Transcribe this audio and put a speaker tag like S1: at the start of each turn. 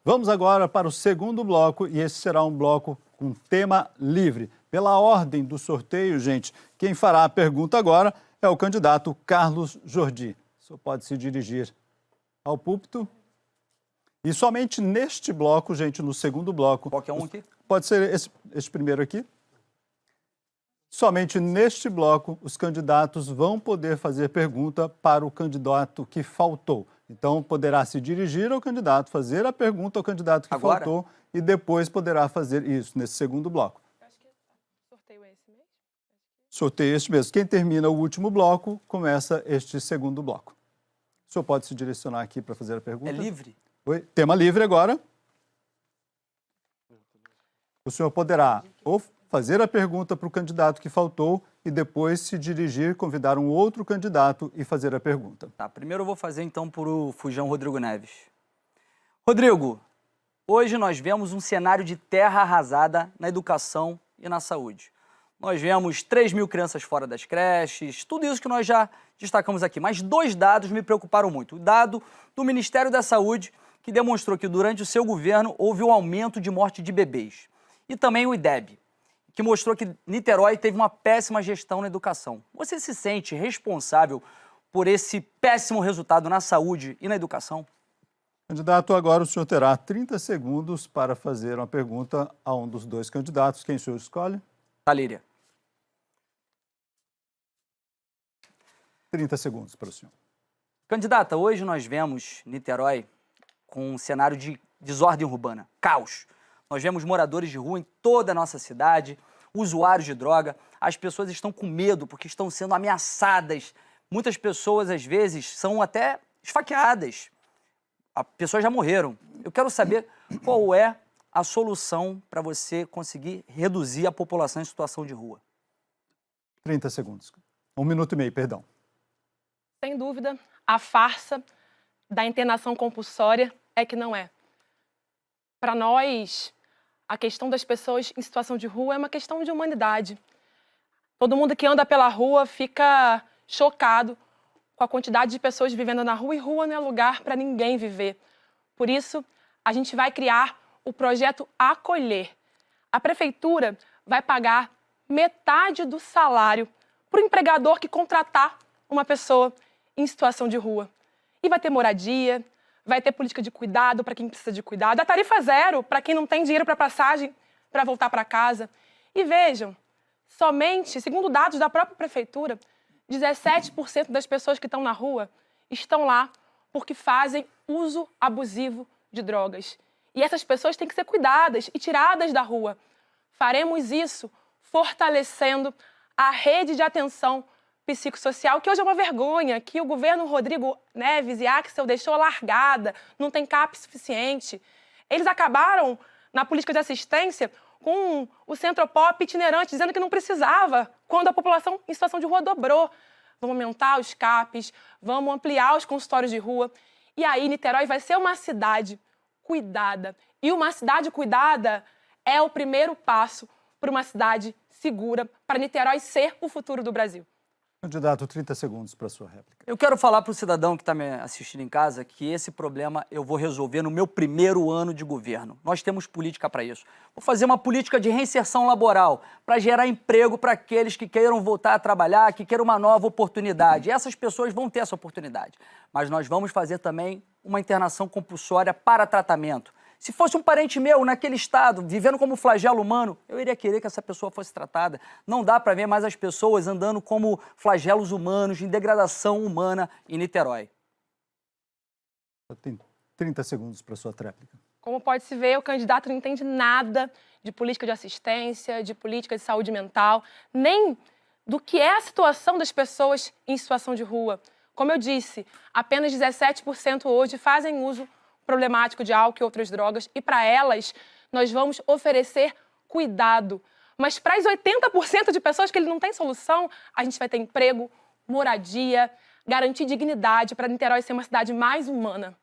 S1: Vamos agora para o segundo bloco e esse será um bloco com tema livre. Pela ordem do sorteio, gente, quem fará a pergunta agora é o candidato Carlos Jordi. O senhor pode se dirigir ao púlpito. E somente neste bloco, gente, no segundo bloco...
S2: Qualquer um aqui?
S1: Pode ser esse primeiro aqui. Somente neste bloco, os candidatos vão poder fazer pergunta para o candidato que faltou. Então, poderá se dirigir ao candidato, fazer a pergunta ao candidato que faltou e depois poderá fazer isso nesse segundo bloco.
S3: Acho que sorteio é esse mesmo?
S1: Sorteio este mesmo. Quem termina o último bloco, começa este segundo bloco. O senhor pode se direcionar aqui para fazer a pergunta?
S2: É livre?
S1: Oi? Tema livre agora. O senhor poderá ou fazer a pergunta para o candidato que faltou e depois se dirigir, convidar um outro candidato e fazer a pergunta.
S2: Tá, primeiro eu vou fazer então para o Fujão Rodrigo Neves. Rodrigo, hoje nós vemos um cenário de terra arrasada na educação e na saúde. Nós vemos 3 mil crianças fora das creches, tudo isso que nós já destacamos aqui. Mas 2 dados me preocuparam muito. O dado do Ministério da Saúde, que demonstrou que durante o seu governo houve um aumento de morte de bebês. E também o IDEB, que mostrou que Niterói teve uma péssima gestão na educação. Você se sente responsável por esse péssimo resultado na saúde e na educação?
S1: Candidato, agora o senhor terá 30 segundos para fazer uma pergunta a um dos 2 candidatos. Quem o senhor escolhe?
S2: Talíria.
S1: 30 segundos para o senhor.
S2: Candidata, hoje nós vemos Niterói com um cenário de desordem urbana, caos. Nós vemos moradores de rua em toda a nossa cidade, usuários de droga. As pessoas estão com medo porque estão sendo ameaçadas. Muitas pessoas, às vezes, são até esfaqueadas. As pessoas já morreram. Eu quero saber qual é a solução para você conseguir reduzir a população em situação de rua.
S1: 30 segundos. 1 minuto e meio, perdão.
S3: Sem dúvida, a farsa da internação compulsória é que não é. Para nós, a questão das pessoas em situação de rua é uma questão de humanidade. Todo mundo que anda pela rua fica chocado com a quantidade de pessoas vivendo na rua, e rua não é lugar para ninguém viver. Por isso, a gente vai criar o projeto Acolher. A prefeitura vai pagar metade do salário para o empregador que contratar uma pessoa em situação de rua. E vai ter moradia, vai ter política de cuidado para quem precisa de cuidado, a tarifa zero para quem não tem dinheiro para passagem para voltar para casa. E vejam, somente, segundo dados da própria prefeitura, 17% das pessoas que estão na rua estão lá porque fazem uso abusivo de drogas. E essas pessoas têm que ser cuidadas e tiradas da rua. Faremos isso fortalecendo a rede de atenção psicossocial, que hoje é uma vergonha, que o governo Rodrigo Neves e Axel deixou largada, não tem CAP suficiente. Eles acabaram, na política de assistência, com o Centropop itinerante, dizendo que não precisava, quando a população em situação de rua dobrou. Vamos aumentar os CAPs, vamos ampliar os consultórios de rua. E aí, Niterói vai ser uma cidade cuidada. E uma cidade cuidada é o primeiro passo para uma cidade segura, para Niterói ser o futuro do Brasil.
S1: Candidato, 30 segundos para a sua réplica.
S2: Eu quero falar para o cidadão que está me assistindo em casa que esse problema eu vou resolver no meu primeiro ano de governo. Nós temos política para isso. Vou fazer uma política de reinserção laboral para gerar emprego para aqueles que queiram voltar a trabalhar, que queiram uma nova oportunidade. E essas pessoas vão ter essa oportunidade. Mas nós vamos fazer também uma internação compulsória para tratamento. Se fosse um parente meu naquele estado, vivendo como flagelo humano, eu iria querer que essa pessoa fosse tratada. Não dá para ver mais as pessoas andando como flagelos humanos, em degradação humana em Niterói.
S1: Tem 30 segundos para a sua réplica.
S3: Como pode-se ver, o candidato não entende nada de política de assistência, de política de saúde mental, nem do que é a situação das pessoas em situação de rua. Como eu disse, apenas 17% hoje fazem uso problemático de álcool e outras drogas, e para elas nós vamos oferecer cuidado. Mas para as 80% de pessoas que ele não tem solução, a gente vai ter emprego, moradia, garantir dignidade para Niterói ser uma cidade mais humana.